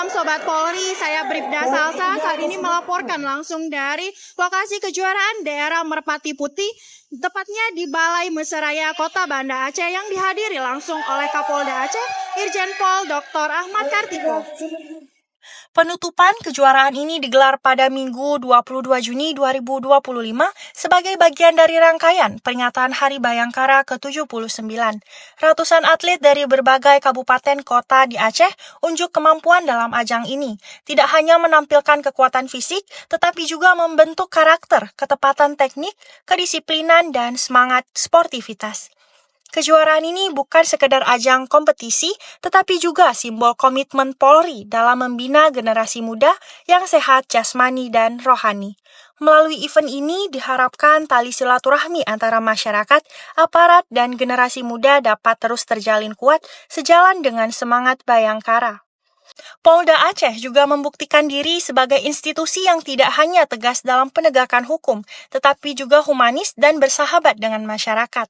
malam Sobat Polri, saya Bribda Salsa saat ini melaporkan langsung dari lokasi kejuaraan daerah Merpati Putih, tepatnya di Balai Meseraya Kota Banda Aceh yang dihadiri langsung oleh Kapolda Aceh, Irjen Pol Dr. Ahmad Kartiko. Penutupan kejuaraan ini digelar pada Minggu 22 Juni 2025 sebagai bagian dari rangkaian peringatan Hari Bayangkara ke-79. Ratusan atlet dari berbagai kabupaten kota di Aceh unjuk kemampuan dalam ajang ini. Tidak hanya menampilkan kekuatan fisik, tetapi juga membentuk karakter, ketepatan teknik, kedisiplinan, dan semangat sportivitas. Kejuaraan ini bukan sekedar ajang kompetisi, tetapi juga simbol komitmen Polri dalam membina generasi muda yang sehat jasmani dan rohani. Melalui event ini diharapkan tali silaturahmi antara masyarakat, aparat, dan generasi muda dapat terus terjalin kuat sejalan dengan semangat Bayangkara. Polda Aceh juga membuktikan diri sebagai institusi yang tidak hanya tegas dalam penegakan hukum, tetapi juga humanis dan bersahabat dengan masyarakat.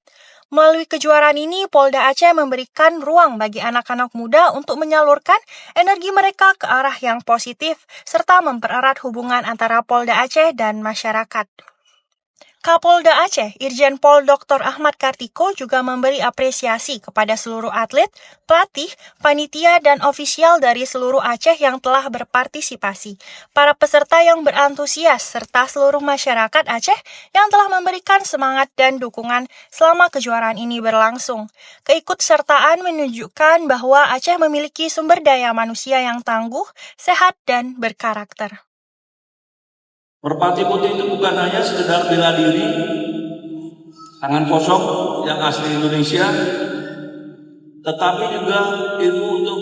Melalui kejuaraan ini, Polda Aceh memberikan ruang bagi anak-anak muda untuk menyalurkan energi mereka ke arah yang positif, serta mempererat hubungan antara Polda Aceh dan masyarakat. Kapolda Aceh, Irjen Pol Dr. Ahmad Kartiko juga memberi apresiasi kepada seluruh atlet, pelatih, panitia, dan ofisial dari seluruh Aceh yang telah berpartisipasi, para peserta yang berantusias, serta seluruh masyarakat Aceh yang telah memberikan semangat dan dukungan selama kejuaraan ini berlangsung. Keikutsertaan menunjukkan bahwa Aceh memiliki sumber daya manusia yang tangguh, sehat, dan berkarakter. Merpati Putih itu bukan hanya sekedar bela diri, tangan kosong yang asli Indonesia, tetapi juga ilmu untuk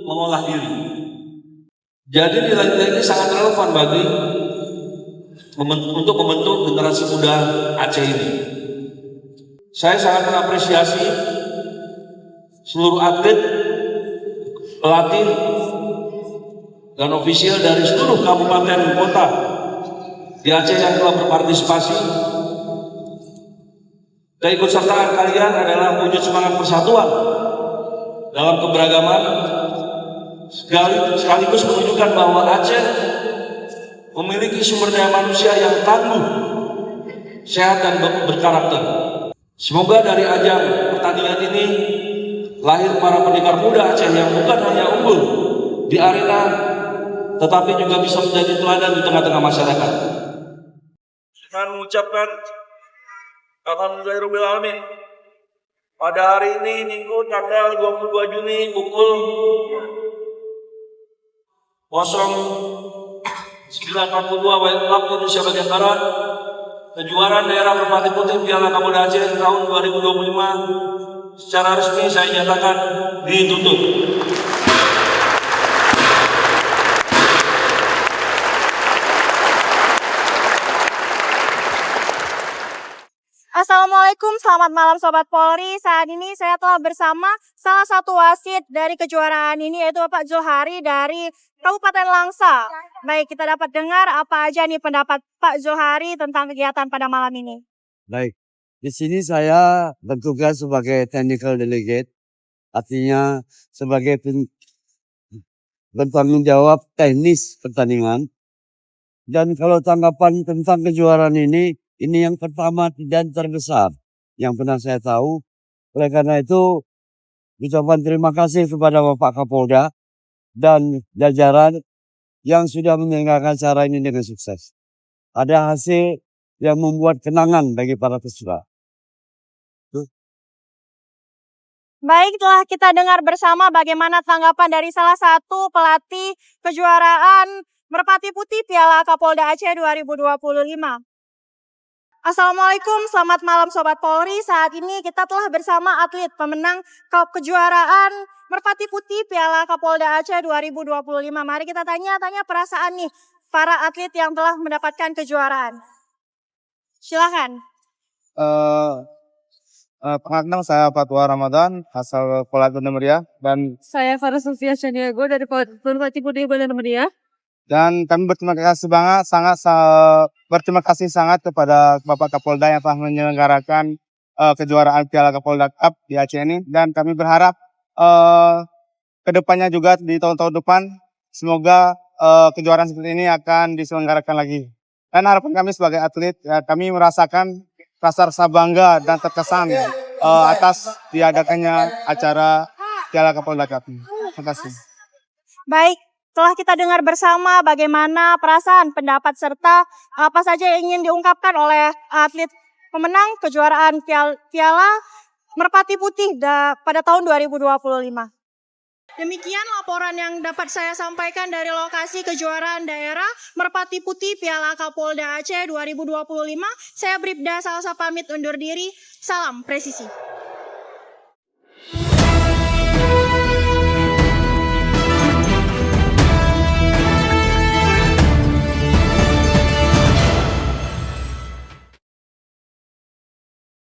mengolah diri. Jadi nilai-nilai ini sangat relevan bagi untuk membentuk generasi muda Aceh ini. Saya sangat mengapresiasi seluruh atlet, pelatih, dan ofisial dari seluruh kabupaten kota di Aceh yang telah berpartisipasi. Keikutsertaan kalian adalah wujud semangat persatuan dalam keberagaman, sekaligus menunjukkan bahwa Aceh memiliki sumber daya manusia yang tangguh, sehat, dan berkarakter. Semoga dari ajang pertandingan ini lahir para pendekar muda Aceh yang bukan hanya unggul di arena, tetapi juga bisa menjadi teladan di tengah-tengah masyarakat. Dengan mengucapkan Alhamdulillahirrahmanirrahim, pada hari ini Minggu tanggal 22 Juni pukul 09.42 waktu Indonesia bagian Barat, kejuaraan daerah Merpati Putih Piala Kapolda Aceh tahun 2025 secara resmi saya nyatakan ditutup. Assalamualaikum, selamat malam Sobat Polri. Saat ini saya telah bersama salah satu wasit dari kejuaraan ini, yaitu Bapak Zulhari dari Kabupaten Langsa. Baik, kita dapat dengar apa aja nih pendapat Pak Zulhari tentang kegiatan pada malam ini. Baik, di sini saya bertugas sebagai technical delegate, artinya sebagai bertanggung jawab teknis pertandingan. Dan kalau tanggapan tentang kejuaraan ini yang pertama dan terbesar yang pernah saya tahu. Oleh karena itu, ucapan terima kasih kepada Bapak Kapolda dan jajaran yang sudah menyelenggarakan acara ini dengan sukses. Ada hasil yang membuat kenangan bagi para peserta. Baik, telah kita dengar bersama bagaimana tanggapan dari salah satu pelatih kejuaraan Merpati Putih Piala Kapolda Aceh 2025. Assalamualaikum, selamat malam Sobat Polri. Saat ini kita telah bersama atlet pemenang kejuaraan Merpati Putih Piala Kapolda Aceh 2025. Mari kita tanya perasaan nih para atlet yang telah mendapatkan kejuaraan. Silakan. Perkenalkan saya Fatwa Ramadan, asal Kuala Lumpur dan Saya Farah Sofia Chaniago dari Merpati Putih Kuala Lumpur. Dan kami berterima kasih berterima kasih sangat kepada Bapak Kapolda yang telah menyelenggarakan kejuaraan Piala Kapolda Cup di Aceh ini. Dan kami berharap kedepannya juga di tahun-tahun depan semoga kejuaraan seperti ini akan diselenggarakan lagi. Dan harapan kami sebagai atlet, ya, kami merasakan rasa bangga dan terkesan atas diadakannya acara Piala Kapolda Cup. Terima kasih. Baik, telah kita dengar bersama bagaimana perasaan, pendapat, serta apa saja yang ingin diungkapkan oleh atlet pemenang kejuaraan Piala Merpati Putih pada tahun 2025. Demikian laporan yang dapat saya sampaikan dari lokasi kejuaraan daerah Merpati Putih Piala Kapolda Aceh 2025. Saya Bribda Salsa pamit undur diri. Salam presisi.